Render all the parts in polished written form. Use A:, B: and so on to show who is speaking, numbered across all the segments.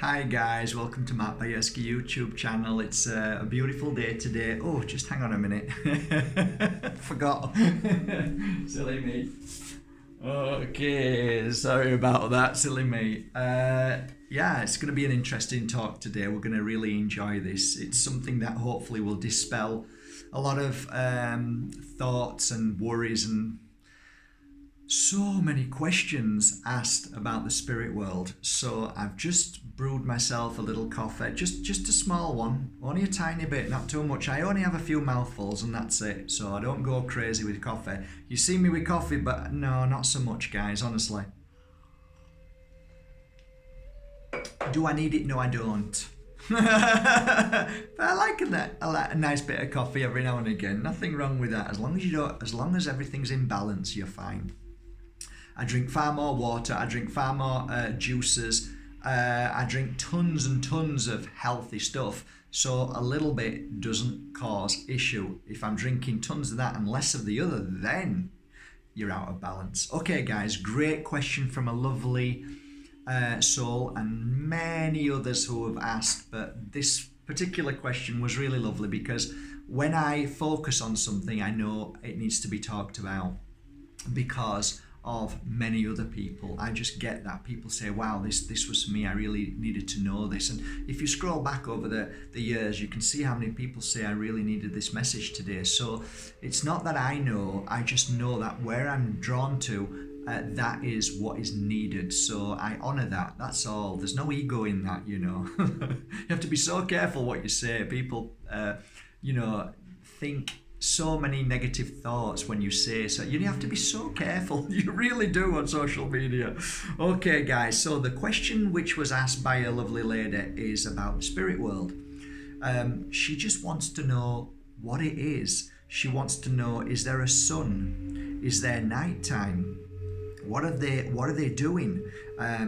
A: Hi guys, welcome to my Bajerski YouTube channel. It's a beautiful day today. Oh, just hang on a minute. Forgot. Silly me. Okay, sorry about that, silly me. Yeah, it's going to be an interesting talk today. We're going to really enjoy this. It's something that hopefully will dispel a lot of thoughts and worries and so many questions asked about the spirit world. So I've just brewed myself a little coffee, just a small one, only a tiny bit, not too much. I only have a few mouthfuls and that's it. So I don't go crazy with coffee. You see me with coffee, but no, not so much, guys, honestly. Do I need it? No, I don't. But I like a nice bit of coffee every now and again. Nothing wrong with that. As long as everything's in balance, you're fine. I drink far more water, I drink far more juices, I drink tons and tons of healthy stuff, so a little bit doesn't cause issue. If I'm drinking tons of that and less of the other, then you're out of balance. Okay guys, great question from a lovely soul and many others who have asked, but this particular question was really lovely because when I focus on something, I know it needs to be talked about because of many other people. I just get that people say, wow, this was me, I really needed to know this. And if you scroll back over the years, you can see how many people say I really needed this message today. So it's not that I know, I just know that where I'm drawn to, that is what is needed. So I honor that, that's all. There's no ego in that, you know. You have to be so careful what you say. People think so many negative thoughts when you say so. You have to be so careful. You really do on social media. Okay guys, so the question which was asked by a lovely lady is about the spirit world. She just wants to know what it is. She wants to know, is there a sun? Is there nighttime? What are they doing?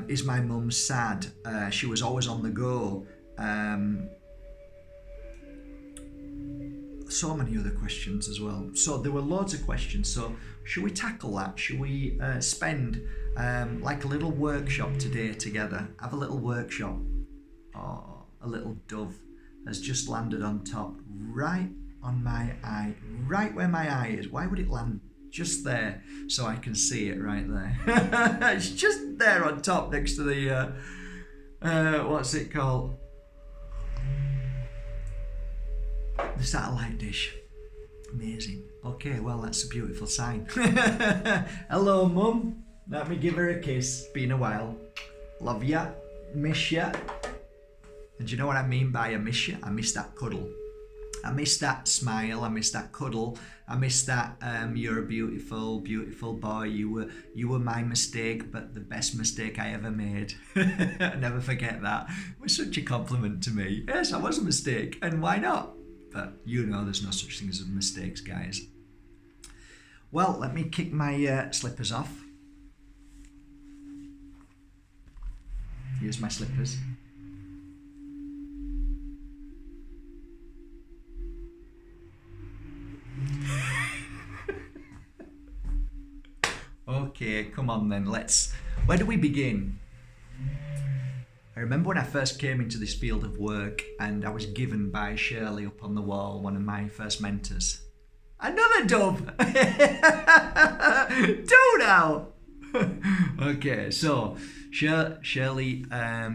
A: Is my mum sad? She was always on the go. So many other questions as well. So there were loads of questions. So should we tackle that? Should we spend like a little workshop today together? Have a little workshop. Oh, a little dove has just landed on top, right on my eye, right where my eye is. Why would it land just there so I can see it right there? It's just there on top next to the, what's it called? The satellite dish. Amazing. Okay, well, that's a beautiful sign. Hello, Mum. Let me give her a kiss. Been a while. Love ya. Miss ya. And do you know what I mean by I miss ya? I miss that cuddle. I miss that smile. I miss that cuddle. I miss that you're a beautiful, beautiful boy. You were my mistake, but the best mistake I ever made. I never forget that. It was such a compliment to me. Yes, I was a mistake, and why not? But you know there's no such thing as mistakes, guys. Well, let me kick my slippers off. Here's my slippers. Okay, come on then, where do we begin? I remember when I first came into this field of work and I was given by Shirley up on the wall, one of my first mentors. Another dove! Do now! Okay, so Shirley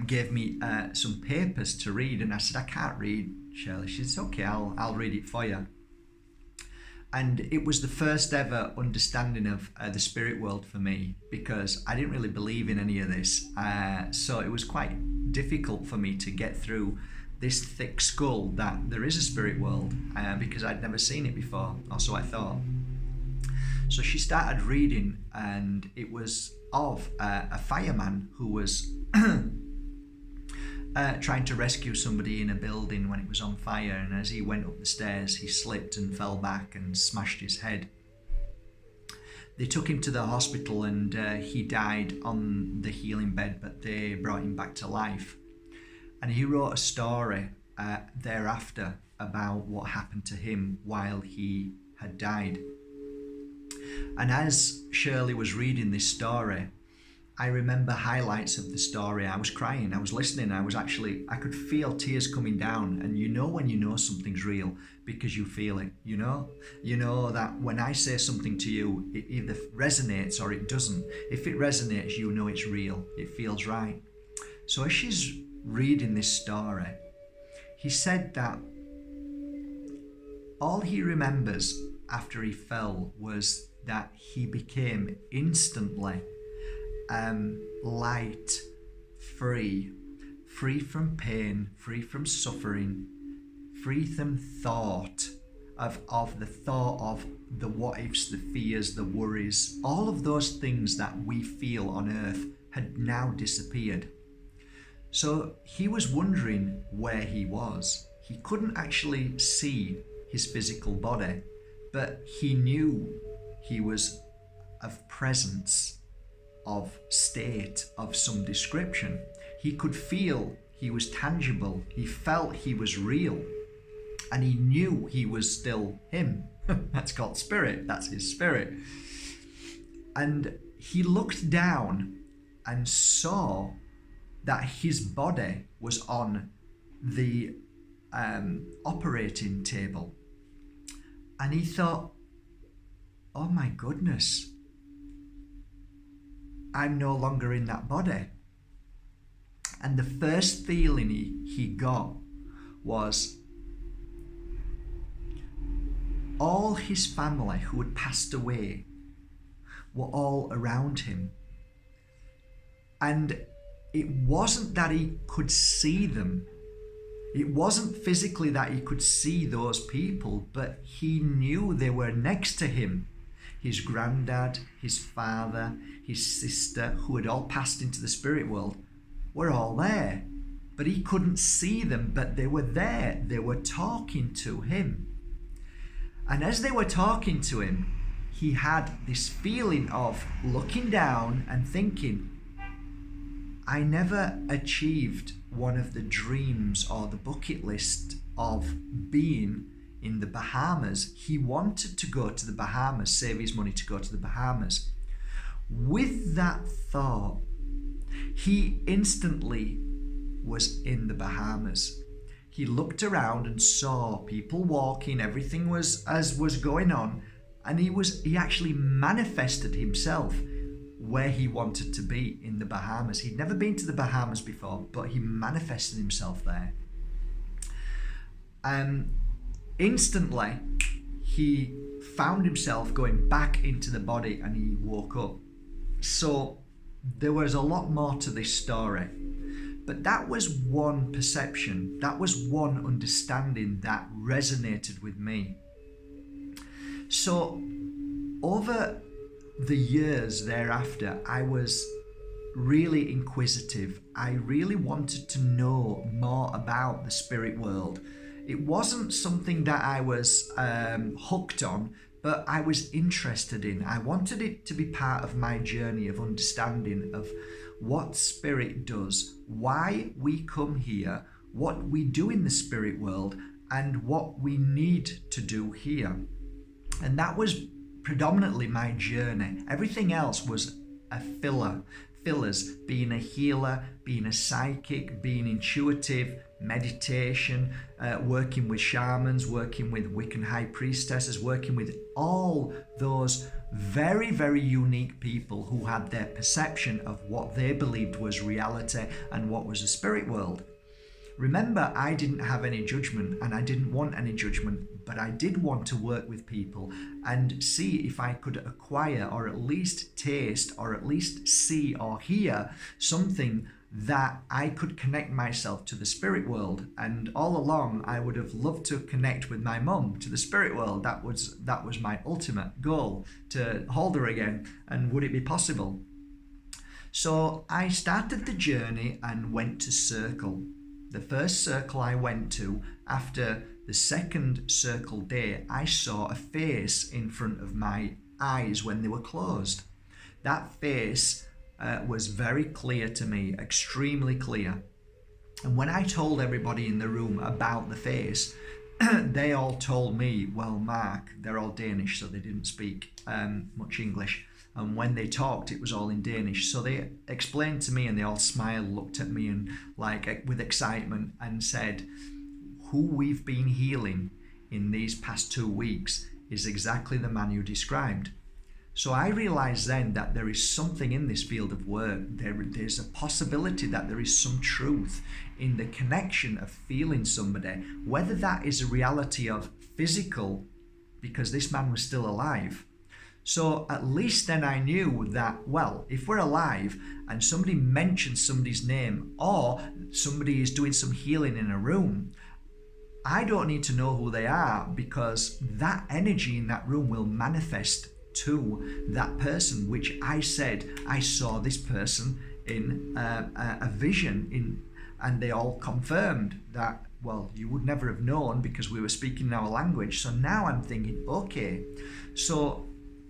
A: gave me some papers to read and I said, I can't read, Shirley. She said, okay, I'll read it for you. And it was the first ever understanding of the spirit world for me because I didn't really believe in any of this. So it was quite difficult for me to get through this thick skull that there is a spirit world because I'd never seen it before, or so I thought. So she started reading and it was of a fireman who was trying to rescue somebody in a building when it was on fire, and as he went up the stairs he slipped and fell back and smashed his head. They took him to the hospital and he died on the healing bed, but they brought him back to life. And he wrote a story thereafter about what happened to him while he had died. And as Shirley was reading this story, I remember highlights of the story. I was crying, I was listening, I could feel tears coming down. And you know when you know something's real because you feel it, you know? You know that when I say something to you, it either resonates or it doesn't. If it resonates, you know it's real, it feels right. So as she's reading this story, he said that all he remembers after he fell was that he became instantly light, free from pain, free from suffering, free from thought of the thought of the what ifs, the fears, the worries. All of those things that we feel on earth had now disappeared. So he was wondering where he was. He couldn't actually see his physical body, but he knew he was of presence, of state, of some description. He could feel he was tangible. He felt he was real. And he knew he was still him. That's called spirit. That's his spirit. And he looked down and saw that his body was on the operating table. And he thought, oh my goodness, I'm no longer in that body. And the first feeling he got was all his family who had passed away were all around him. And it wasn't that he could see them. It wasn't physically that he could see those people, but he knew they were next to him. His granddad, his father, his sister, who had all passed into the spirit world, were all there. But he couldn't see them, but they were there. They were talking to him. And as they were talking to him, he had this feeling of looking down and thinking, I never achieved one of the dreams or the bucket list of being in the Bahamas. He wanted to go to the Bahamas, save his money to go to the Bahamas. With that thought, he instantly was in the Bahamas. He looked around and saw people walking, everything was as was going on, and he actually manifested himself where he wanted to be in the Bahamas. He'd never been to the Bahamas before, but he manifested himself there. Instantly, he found himself going back into the body and he woke up. So there was a lot more to this story, but that was one perception, that was one understanding that resonated with me. So over the years thereafter, I was really inquisitive. I really wanted to know more about the spirit world. It wasn't something that I was hooked on, but I was interested in. I wanted it to be part of my journey of understanding of what spirit does, why we come here, what we do in the spirit world, and what we need to do here. And that was predominantly my journey. Everything else was a fillers, being a healer, being a psychic, being intuitive, meditation, working with shamans, working with Wiccan high priestesses, working with all those very, very unique people who had their perception of what they believed was reality and what was the spirit world. Remember, I didn't have any judgment and I didn't want any judgment, but I did want to work with people and see if I could acquire or at least taste or at least see or hear something that I could connect myself to the spirit world. And all along, I would have loved to connect with my mum to the spirit world. That was my ultimate goal, to hold her again. And would it be possible? So I started the journey and went to Circle. The first circle I went to, after the second circle day, I saw a face in front of my eyes when they were closed. That face was very clear to me, extremely clear. And when I told everybody in the room about the face, they all told me, well, Mark, they're all Danish, so they didn't speak much English. And when they talked, it was all in Danish. So they explained to me, and they all smiled, looked at me, and like with excitement, and said, who we've been healing in these past 2 weeks is exactly the man you described. So I realized then that there is something in this field of work. There's a possibility that there is some truth in the connection of feeling somebody, whether that is a reality of physical, because this man was still alive. So at least then I knew that, well, if we're alive and somebody mentions somebody's name, or somebody is doing some healing in a room, I don't need to know who they are, because that energy in that room will manifest to that person, which I said I saw this person in a vision, and they all confirmed that, well, you would never have known because we were speaking our language. So now I'm thinking, okay, so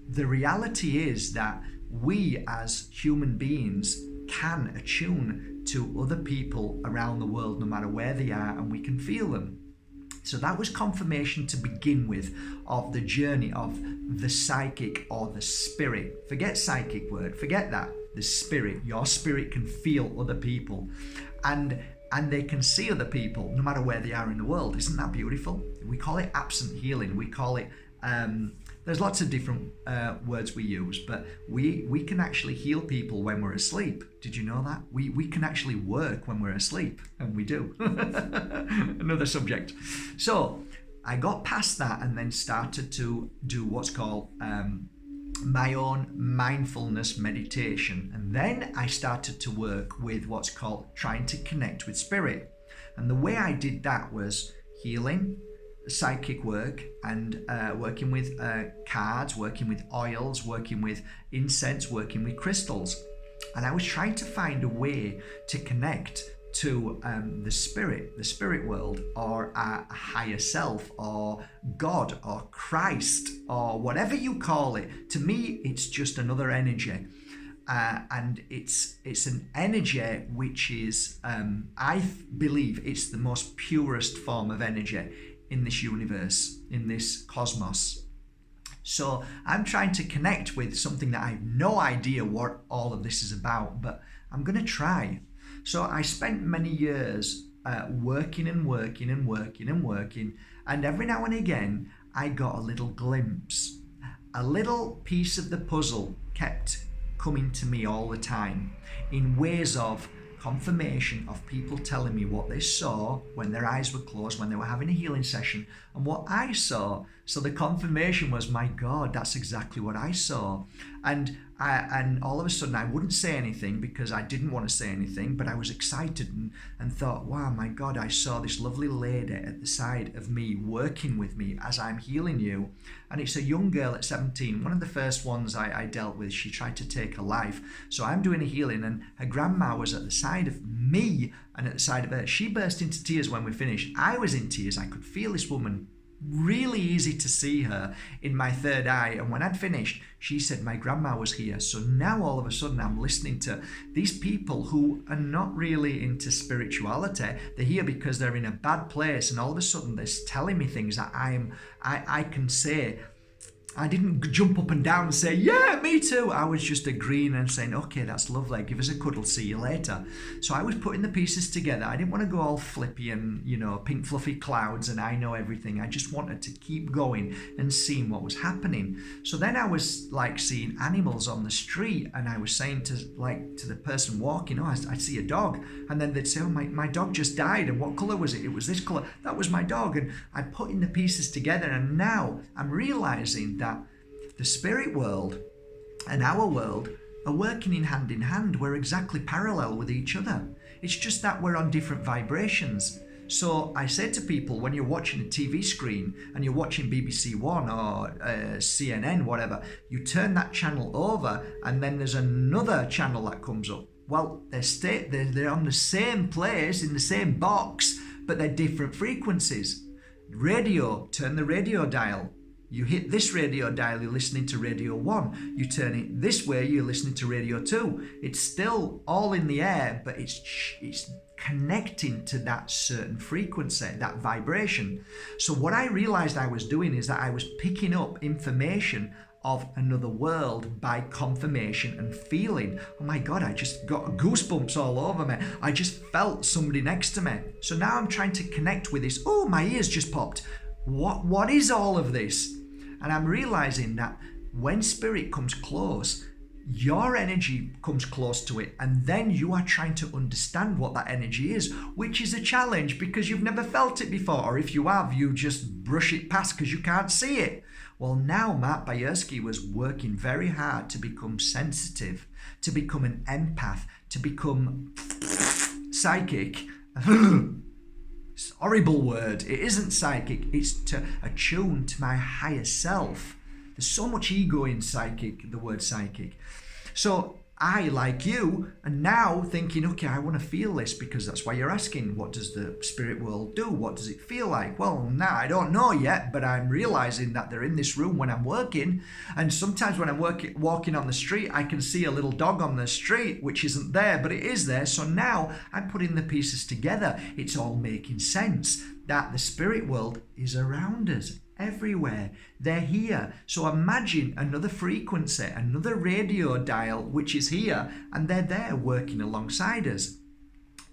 A: the reality is that we as human beings can attune to other people around the world, no matter where they are, and we can feel them. So that was confirmation to begin with of the journey of the psychic or the spirit. Forget psychic word, forget that. The spirit, your spirit can feel other people, and they can see other people no matter where they are in the world. Isn't that beautiful? We call it absent healing. We call it, there's lots of different words we use, but we can actually heal people when we're asleep. Did you know that? We can actually work when we're asleep, and we do. Another subject. So I got past that and then started to do what's called my own mindfulness meditation. And then I started to work with what's called trying to connect with spirit. And the way I did that was healing, psychic work, and working with cards, working with oils, working with incense, working with crystals. And I was trying to find a way to connect to the spirit world, or a higher self, or God, or Christ, or whatever you call it. To me, it's just another energy. And it's an energy which is, I believe it's the most purest form of energy in this universe, in this cosmos. So I'm trying to connect with something that I have no idea what all of this is about, but I'm going to try. So I spent many years working, and every now and again I got a little glimpse. A little piece of the puzzle kept coming to me all the time in ways of confirmation of people telling me what they saw when their eyes were closed, when they were having a healing session, and what I saw. So the confirmation was, my God, that's exactly what I saw. And all of a sudden I wouldn't say anything because I didn't want to say anything, but I was excited and thought, wow, my God, I saw this lovely lady at the side of me working with me as I'm healing you. And it's a young girl at 17. One of the first ones I dealt with, she tried to take her life. So I'm doing a healing, and her grandma was at the side of me and at the side of her. She burst into tears when we finished. I was in tears. I could feel this woman. Really easy to see her in my third eye. And when I'd finished, she said my grandma was here. So now all of a sudden I'm listening to these people who are not really into spirituality. They're here because they're in a bad place, and all of a sudden they're telling me things that I can say. I didn't jump up and down and say, yeah, me too. I was just agreeing and saying, okay, that's lovely. Give us a cuddle. See you later. So I was putting the pieces together. I didn't want to go all flippy and, pink fluffy clouds and I know everything. I just wanted to keep going and seeing what was happening. So then I was like seeing animals on the street, and I was saying to the person walking, I see a dog. And then they'd say, oh, my dog just died. And what color was it? It was this color. That was my dog. And I'm putting the pieces together, and now I'm realizing that the spirit world and our world are working in hand. We're exactly parallel with each other. It's just that we're on different vibrations. So I say to people, when you're watching a TV screen and you're watching BBC One or CNN, whatever, you turn that channel over and then there's another channel that comes up. Well, they're on the same place, in the same box, but they're different frequencies. Radio, turn the radio dial. You hit this radio dial, you're listening to Radio 1. You turn it this way, you're listening to Radio 2. It's still all in the air, but it's connecting to that certain frequency, that vibration. So what I realized I was doing is that I was picking up information of another world by confirmation and feeling. Oh my God, I just got goosebumps all over me. I just felt somebody next to me. So now I'm trying to connect with this. Oh, my ears just popped. What is all of this? And I'm realizing that when spirit comes close, your energy comes close to it, and then you are trying to understand what that energy is, which is a challenge because you've never felt it before, or if you have, you just brush it past because you can't see it. Well, now Matt Bajerski was working very hard to become sensitive, to become an empath, to become psychic. It's a horrible word. It isn't psychic. It's to attune to my higher self. There's so much ego in psychic, the word psychic. So I, like you, am now thinking, okay, I want to feel this, because that's why you're asking, what does the spirit world do? What does it feel like? Well, now I don't know yet, but I'm realizing that they're in this room when I'm working. And sometimes when I'm walking on the street, I can see a little dog on the street, which isn't there, but it is there. So now I'm putting the pieces together. It's all making sense that the spirit world is around us. Everywhere. They're here. So imagine another frequency, another radio dial, which is here, and they're there working alongside us.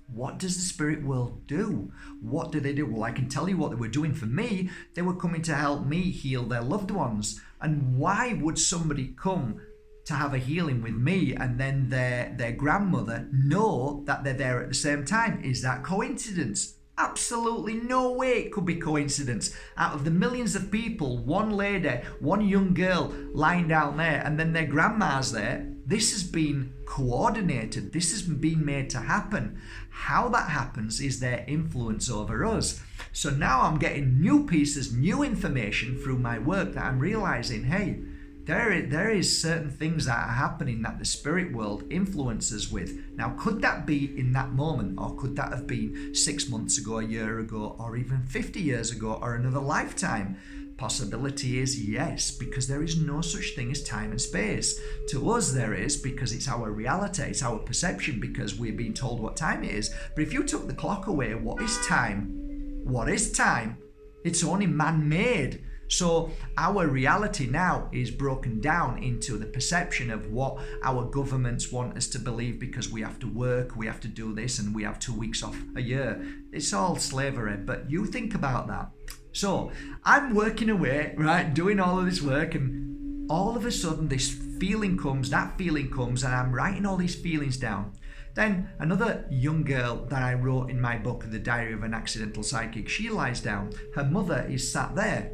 A: What does the spirit world do? What do they do? Well, I can tell you what they were doing for me. They were coming to help me heal their loved ones. And why would somebody come to have a healing with me and then their grandmother know that they're there at the same time? Is that coincidence? Absolutely no way it could be coincidence. Out of the millions of people, one lady, one young girl lying down there, and then their grandma's there. This has been coordinated. This has been made to happen. How that happens is their influence over us. So now I'm getting new pieces, new information through my work that I'm realizing, hey, there is certain things that are happening that the spirit world influences with. Now, could that be in that moment, or could that have been 6 months ago, a year ago, or even 50 years ago, or another lifetime? Possibility is yes, because there is no such thing as time and space. To us there is, because it's our reality, it's our perception, because we're being told what time it is. But if you took the clock away, what is time? What is time? It's only man-made. So our reality now is broken down into the perception of what our governments want us to believe, because we have to work, we have to do this, and we have 2 weeks off a year. It's all slavery, but you think about that. So I'm working away, right, doing all of this work, and all of a sudden this feeling comes, that feeling comes, and I'm writing all these feelings down. Then another young girl that I wrote in my book, The Diary of an Accidental Psychic, she lies down. Her mother is sat there.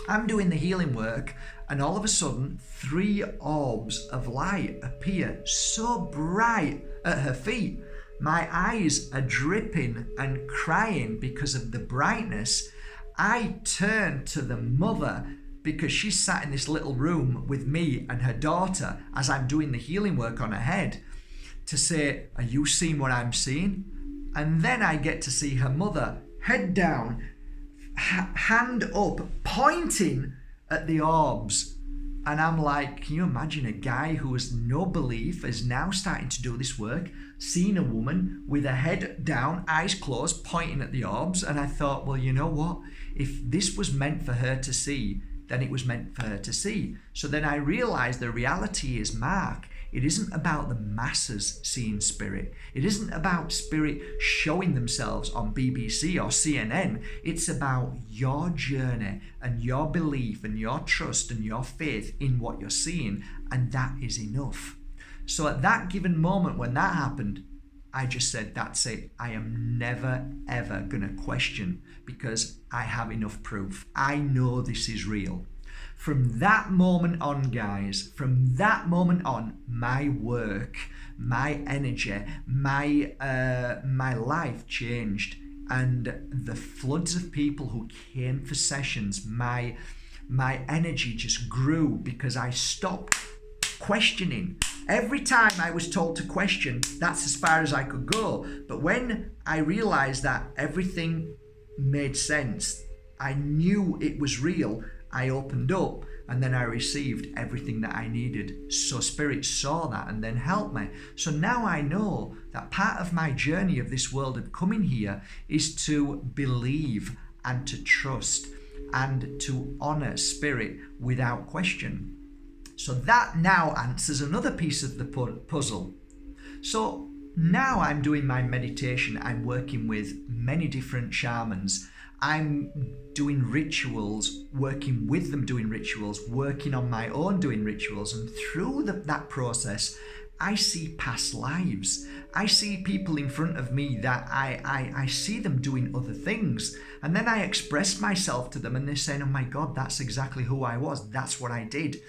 A: I'm doing the healing work, and all of a sudden 3 orbs of light appear so bright at her feet. My eyes are dripping and crying because of the brightness. I turn to the mother, because she's sat in this little room with me and her daughter as I'm doing the healing work on her head, to say, are you seeing what I'm seeing? And then I get to see her mother, head down, hand up, pointing at the orbs. And I'm like, can you imagine a guy who has no belief is now starting to do this work, seeing a woman with her head down, eyes closed, pointing at the orbs? And I thought, well, you know what? If this was meant for her to see, then it was meant for her to see. So then I realized the reality is, Mark, it isn't about the masses seeing spirit. It isn't about spirit showing themselves on BBC or CNN. It's about your journey and your belief and your trust and your faith in what you're seeing. And that is enough. So at that given moment when that happened, I just said, that's it. I am never, ever going to question, because I have enough proof. I know this is real. From that moment on, guys, from that moment on, my work, my energy, my life changed. And the floods of people who came for sessions, my energy just grew, because I stopped questioning. Every time I was told to question, that's as far as I could go. But when I realized that everything made sense, I knew it was real, I opened up, and then I received everything that I needed. So Spirit saw that and then helped me. So now I know that part of my journey of this world of coming here is to believe and to trust and to honor Spirit without question. So that now answers another piece of the puzzle. So now I'm doing my meditation. I'm working with many different shamans. I'm doing rituals, working with them doing rituals, working on my own doing rituals. And through that process, I see past lives. I see people in front of me that I see them doing other things. And then I express myself to them and they're saying, oh my God, that's exactly who I was. That's what I did.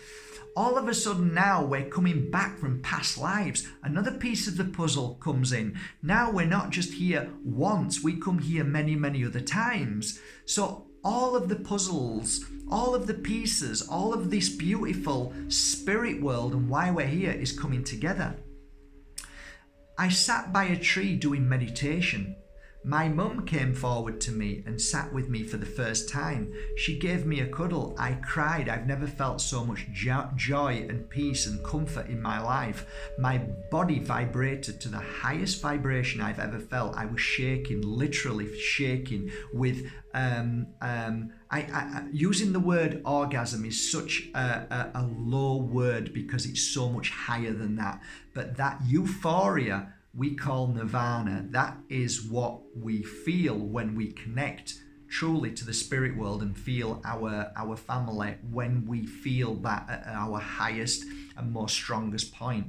A: All of a sudden now we're coming back from past lives. Another piece of the puzzle comes in. Now we're not just here once, we come here many, many other times. So all of the puzzles, all of the pieces, all of this beautiful spirit world and why we're here is coming together. I sat by a tree doing meditation. My mum came forward to me and sat with me for the first time. She gave me a cuddle. I cried. I've never felt so much joy and peace and comfort in my life. My body vibrated to the highest vibration I've ever felt. I was shaking, literally shaking with using the word orgasm is such a low word because it's so much higher than that. But that euphoria we call nirvana. That is what we feel when we connect truly to the spirit world and feel our family, when we feel that at our highest and most strongest point.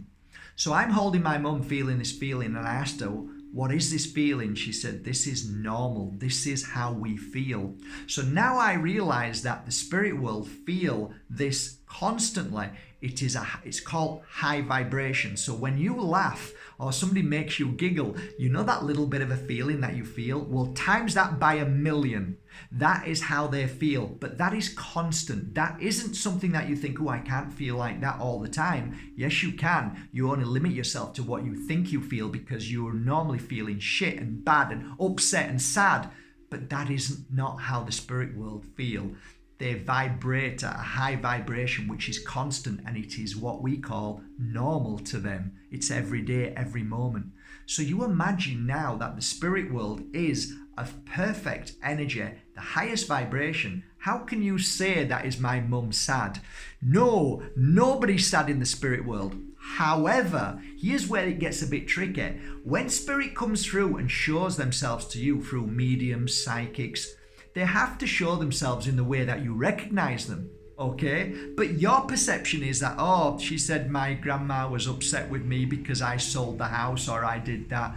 A: So I'm holding my mum feeling this feeling, and I asked her, what is this feeling? She said, this is normal. This is how we feel. So now I realize that the spirit world feel this constantly. It's called high vibration. So when you laugh or somebody makes you giggle, you know that little bit of a feeling that you feel? Well, times that by 1,000,000. That is how they feel. But that is constant. That isn't something that you think, oh, I can't feel like that all the time. Yes, you can. You only limit yourself to what you think you feel because you're normally feeling shit and bad and upset and sad. But that isn't not how the spirit world feel. They vibrate at a high vibration, which is constant, and it is what we call normal to them. It's every day, every moment. So you imagine now that the spirit world is a perfect energy, the highest vibration. How can you say that is my mum sad? No, nobody's sad in the spirit world. However, here's where it gets a bit tricky. When spirit comes through and shows themselves to you through mediums, psychics, they have to show themselves in the way that you recognize them, okay? But your perception is that, oh, she said my grandma was upset with me because I sold the house or I did that.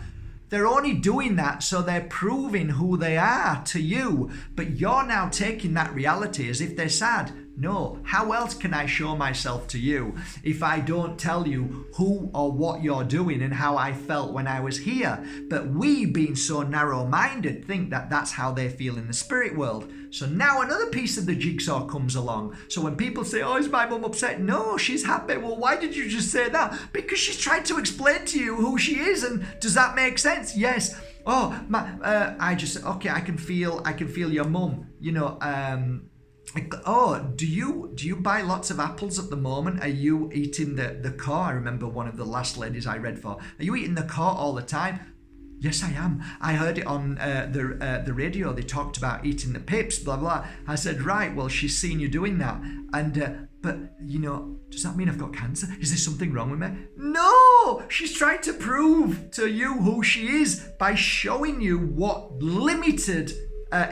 A: They're only doing that so they're proving who they are to you. But you're now taking that reality as if they're sad. No, how else can I show myself to you if I don't tell you who or what you're doing and how I felt when I was here? But we, being so narrow-minded, think that that's how they feel in the spirit world. So now another piece of the jigsaw comes along. So when people say, oh, is my mum upset? No, she's happy. Well, why did you just say that? Because she's trying to explain to you who she is. And does that make sense? Yes. Oh, I can feel your mum, oh, do you buy lots of apples at the moment? Are you eating the core? I remember one of the last ladies I read for. Are you eating the core all the time? Yes, I am. I heard it on the radio. They talked about eating the pips, blah, blah. I said, right, well, she's seen you doing that. And, but, does that mean I've got cancer? Is there something wrong with me? No! She's trying to prove to you who she is by showing you what limited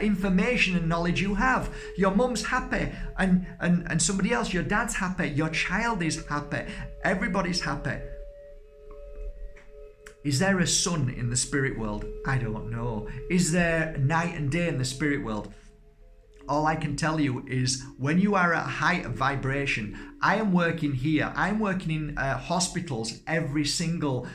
A: information and knowledge you have. Your mum's happy and somebody else, your dad's happy, your child is happy, everybody's happy. Is there a sun in the spirit world? I don't know. Is there night and day in the spirit world? All I can tell you is when you are at height of vibration, I am working here. I'm working in hospitals every single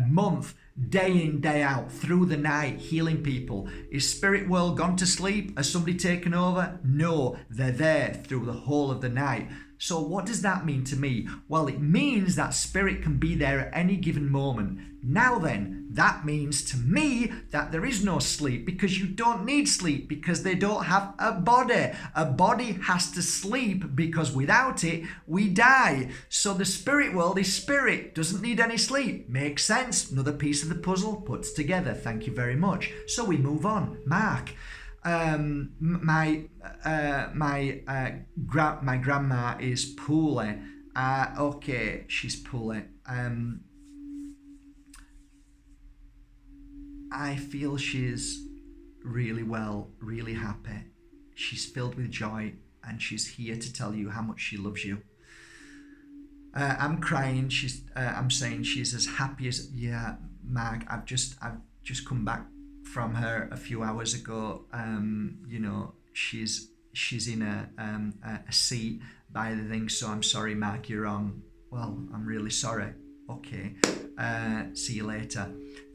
A: month, day in, day out, through the night, healing people. Is spirit world gone to sleep? Has somebody taken over? No, they're there through the whole of the night. So what does that mean to me? Well, it means that spirit can be there at any given moment. Now then, that means to me that there is no sleep, because you don't need sleep, because they don't have a body. A body has to sleep because without it, we die. So the spirit world is spirit, doesn't need any sleep. Makes sense. Another piece of the puzzle puts together. Thank you very much. So we move on. Mark. My grandma is poorly Okay, she's pulling. I feel she's really well, really happy. She's filled with joy, and she's here to tell you how much she loves you. I'm crying. I'm saying she's as happy as, yeah, Mag. I've just come back from her a few hours ago. She's in a seat by the thing. So I'm sorry, Mag. You're wrong. Well, I'm really sorry. Okay. See you later.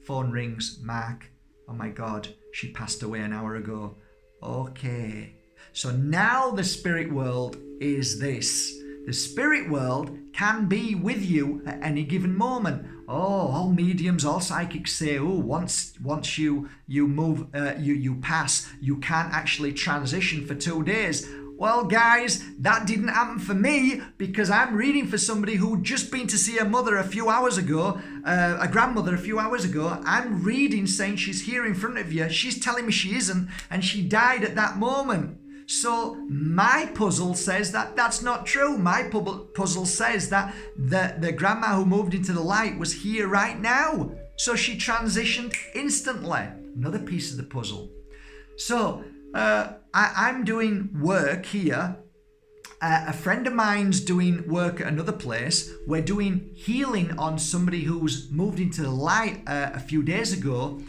A: Phone rings. Mag. Oh my God, she passed away an hour ago. Okay. So now the spirit world is this. The spirit world can be with you at any given moment. Oh, all mediums, all psychics say, oh, once you move, you pass, you can't actually transition for 2 days. Well, guys, that didn't happen for me, because I'm reading for somebody who'd just been to see her mother a few hours ago, a grandmother a few hours ago. I'm reading saying she's here in front of you. She's telling me she isn't, and she died at that moment. So my puzzle says that that's not true. My puzzle says that the grandma who moved into the light was here right now. So she transitioned instantly. Another piece of the puzzle. So I'm doing work here. A friend of mine's doing work at another place. We're doing healing on somebody who's moved into the light a few days ago.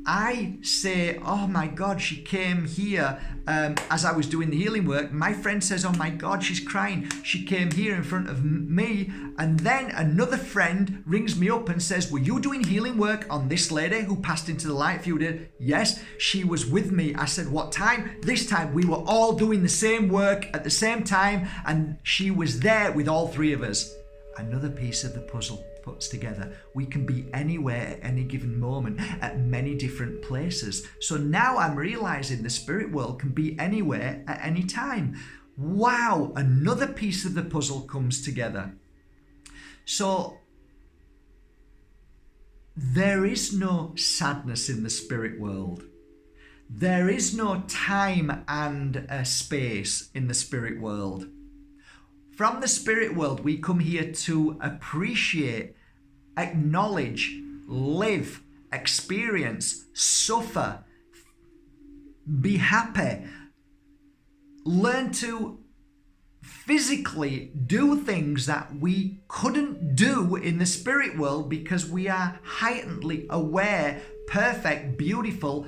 A: I say, oh my God, she came here as I was doing the healing work. My friend says, oh my God, she's crying. She came here in front of me. And then another friend rings me up and says, were you doing healing work on this lady who passed into the light a few days? Yes, she was with me. I said, what time? This time. We were all doing the same work at the same time, and she was there with all three of us. Another piece of the puzzle puts together. We can be anywhere at any given moment at many different places. So now I'm realizing the spirit world can be anywhere at any time. Wow, another piece of the puzzle comes together. So there is no sadness in the spirit world. There is no time and space in the spirit world. From the spirit world, we come here to appreciate, acknowledge, live, experience, suffer, be happy, learn to physically do things that we couldn't do in the spirit world because we are heightenedly aware, perfect, beautiful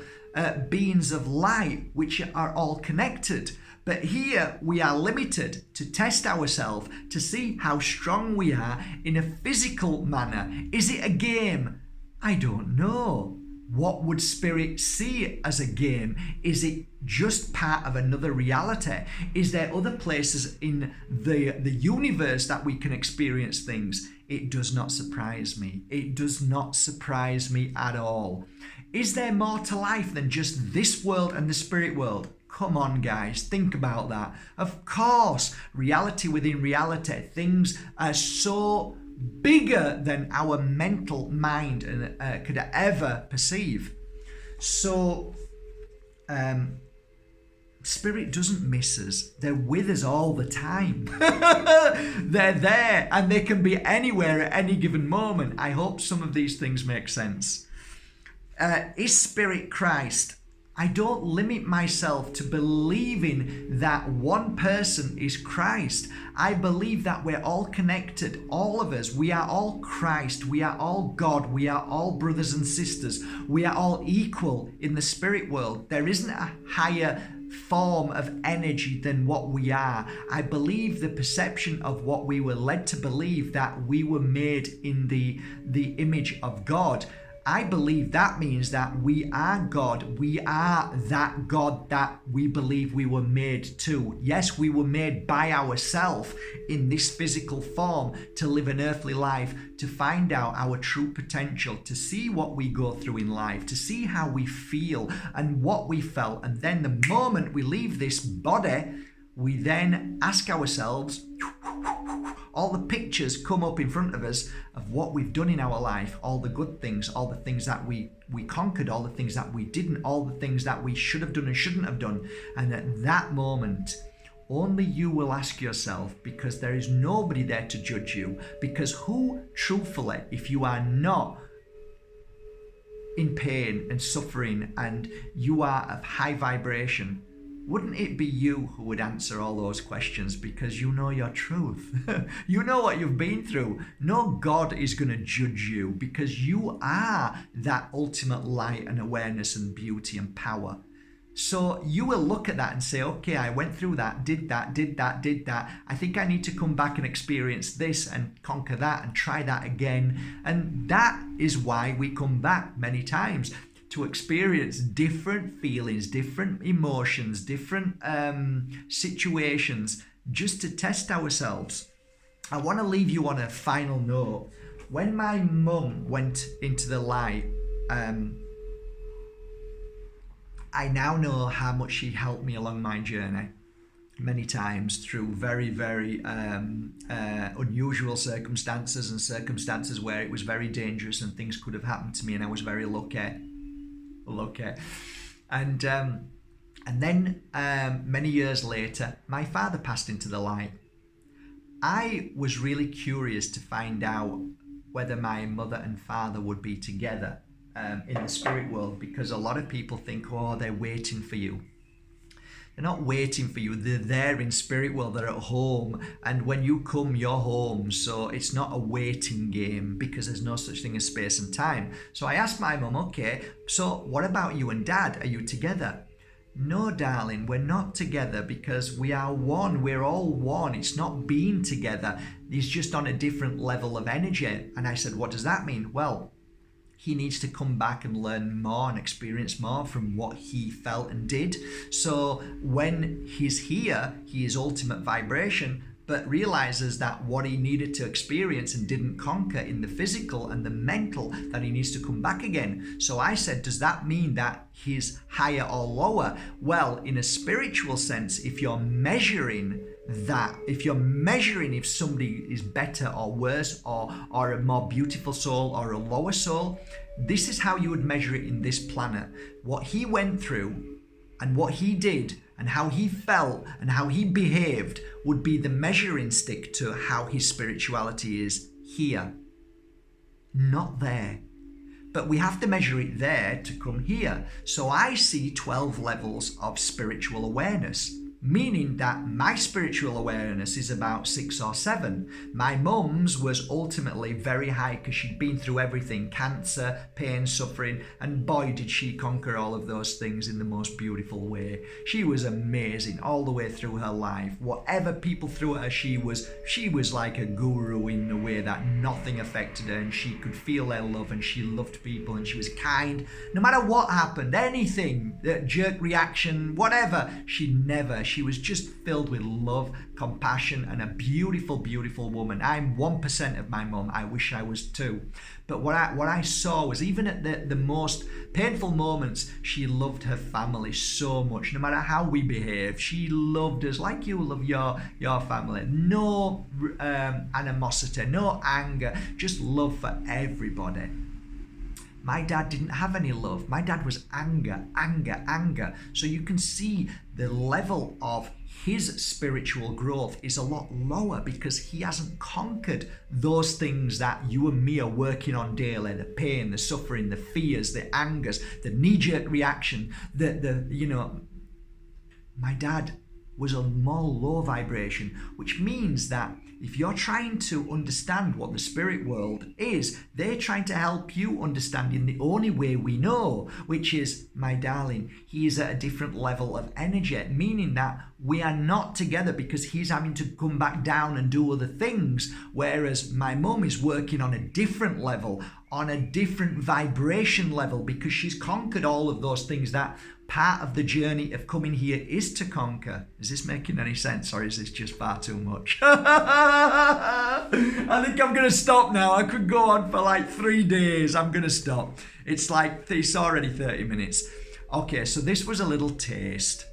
A: beings of light, which are all connected. But here we are limited to test ourselves to see how strong we are in a physical manner. Is it a game? I don't know. What would spirit see as a game? Is it just part of another reality? Is there other places in the universe that we can experience things? It does not surprise me. It does not surprise me at all. Is there more to life than just this world and the spirit world? Come on, guys, think about that. Of course, reality within reality. Things are so bigger than our mental mind could ever perceive. So, spirit doesn't miss us. They're with us all the time. They're there, and they can be anywhere at any given moment. I hope some of these things make sense. Is spirit Christ? I don't limit myself to believing that one person is Christ. I believe that we're all connected, all of us. We are all Christ. We are all God. We are all brothers and sisters. We are all equal in the spirit world. There isn't a higher form of energy than what we are. I believe the perception of what we were led to believe, that we were made in the image of God. I believe that means that we are God. We are that God that we believe we were made to. Yes, we were made by ourselves in this physical form to live an earthly life, to find out our true potential, to see what we go through in life, to see how we feel and what we felt. And then the moment we leave this body, we then ask ourselves, all the pictures come up in front of us of what we've done in our life, all the good things, all the things that we conquered, all the things that we didn't, all the things that we should have done and shouldn't have done. And at that moment, only you will ask yourself, because there is nobody there to judge you. Because who, truthfully, if you are not in pain and suffering and you are of high vibration, wouldn't it be you who would answer all those questions, because you know your truth? You know what you've been through. No God is going to judge you, because you are that ultimate light and awareness and beauty and power. So you will look at that and say, okay, I went through that, did that. I think I need to come back and experience this and conquer that and try that again. And that is why we come back many times, to experience different feelings, different emotions, different situations, just to test ourselves. I want to leave you on a final note. When my mum went into the light, I now know how much she helped me along my journey many times, through very, very unusual circumstances, and circumstances where it was very dangerous and things could have happened to me, and I was very lucky. And then many years later, my father passed into the light. I was really curious to find out whether my mother and father would be together in the spirit world, because a lot of people think, oh, they're waiting for you. They're not waiting for you. They're there in spirit world. They're at home, and when you come, you're home. So it's not a waiting game, because there's no such thing as space and time. So I asked my mum, okay, so what about you and dad? Are you together? No, darling, we're not together, because we are one. We're all one. It's not being together. It's just on a different level of energy. And I said, what does that mean? Well, he needs to come back and learn more and experience more from what he felt and did. So when he's here, he is ultimate vibration, but realizes that what he needed to experience and didn't conquer in the physical and the mental, that he needs to come back again. So I said, does that mean that he's higher or lower? Well, in a spiritual sense, if you're measuring that, if you're measuring if somebody is better or worse, or a more beautiful soul or a lower soul, this is how you would measure it in this planet. What he went through and what he did and how he felt and how he behaved would be the measuring stick to how his spirituality is here, not there. But we have to measure it there to come here. So I see 12 levels of spiritual awareness, meaning that my spiritual awareness is about 6 or 7. My mum's was ultimately very high, because she'd been through everything: cancer, pain, suffering, and boy did she conquer all of those things in the most beautiful way. She was amazing all the way through her life. Whatever people threw at her, she was like a guru in the way that nothing affected her, and she could feel their love, and she loved people, and she was kind. No matter what happened, anything, jerk reaction, whatever, she was just filled with love, compassion, and a beautiful, beautiful woman. I'm 1% of my mum. I wish I was 2. But what I saw was, even at the most painful moments, she loved her family so much. No matter how we behaved, she loved us like you love your family. No animosity, no anger, just love for everybody. My dad didn't have any love. My dad was anger. So you can see the level of his spiritual growth is a lot lower, because he hasn't conquered those things that you and me are working on daily: the pain, the suffering, the fears, the angers, the knee-jerk reaction. My dad was a more low vibration, which means that if you're trying to understand what the spirit world is, they're trying to help you understand in the only way we know, which is, my darling, he is at a different level of energy, meaning that we are not together, because he's having to come back down and do other things, whereas my mum is working on a different level, on a different vibration level, because she's conquered all of those things that part of the journey of coming here is to conquer. Is this making any sense, or is this just far too much? I think I'm going to stop now. I could go on for like 3 days. I'm going to stop. It's already 30 minutes. Okay, so this was a little taste.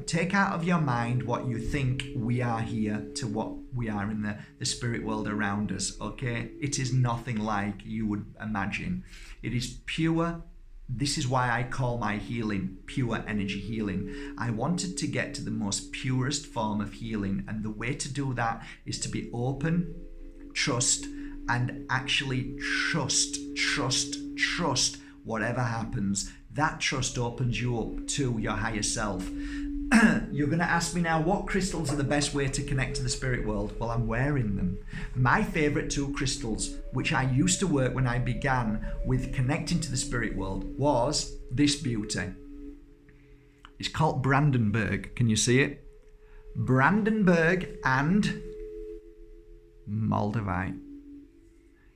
A: Take out of your mind what you think we are here to what we are in the spirit world around us, okay? It is nothing like you would imagine. It is pure This is why I call my healing pure energy healing. I wanted to get to the most purest form of healing, and the way to do that is to be open, trust, and actually trust whatever happens. That trust opens you up to your higher self. You're going to ask me now, what crystals are the best way to connect to the spirit world? Well, I'm wearing them. My favorite 2 crystals, which I used to work when I began with connecting to the spirit world, was this beauty. It's called Brandburg. Can you see it? Brandburg and Moldavite.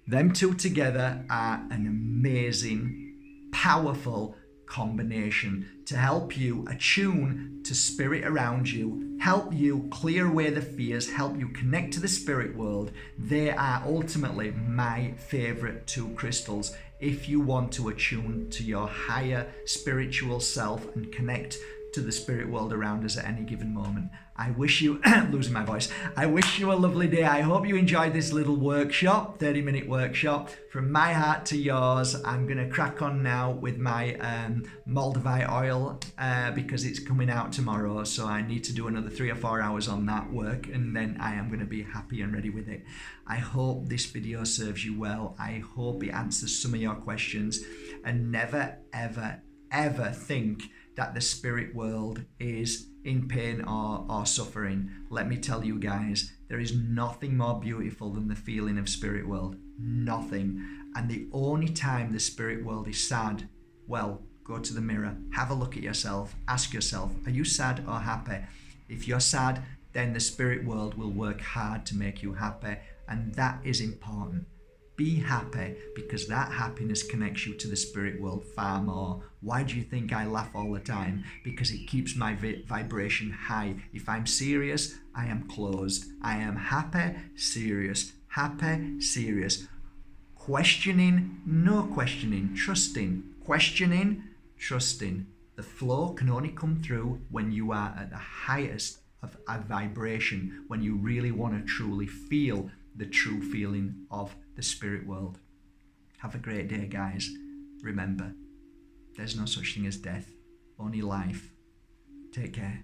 A: Them 2 together are an amazing, powerful combination to help you attune to spirit around you, help you clear away the fears, help you connect to the spirit world. They are ultimately my favorite 2 crystals if you want to attune to your higher spiritual self and connect to the spirit world around us at any given moment. I wish you, losing my voice, I wish you a lovely day. I hope you enjoyed this little workshop, 30-minute workshop. From my heart to yours, I'm going to crack on now with my Moldavite oil because it's coming out tomorrow. So I need to do another 3 or 4 hours on that work, and then I am going to be happy and ready with it. I hope this video serves you well. I hope it answers some of your questions, and never, ever, ever think that the spirit world is in pain or suffering. Let me tell you guys, there is nothing more beautiful than the feeling of spirit world. Nothing. And the only time the spirit world is sad, well, go to the mirror, have a look at yourself, ask yourself, are you sad or happy? If you're sad, then the spirit world will work hard to make you happy, and that is important. Be happy, because that happiness connects you to the spirit world far more. Why do you think I laugh all the time? Because it keeps my vibration high. If I'm serious, I am closed. I am happy, serious. Questioning, no questioning, trusting. Questioning, trusting. The flow can only come through when you are at the highest of a vibration, when you really want to truly feel the true feeling of the spirit world. Have a great day, guys. Remember, there's no such thing as death, only life. Take care.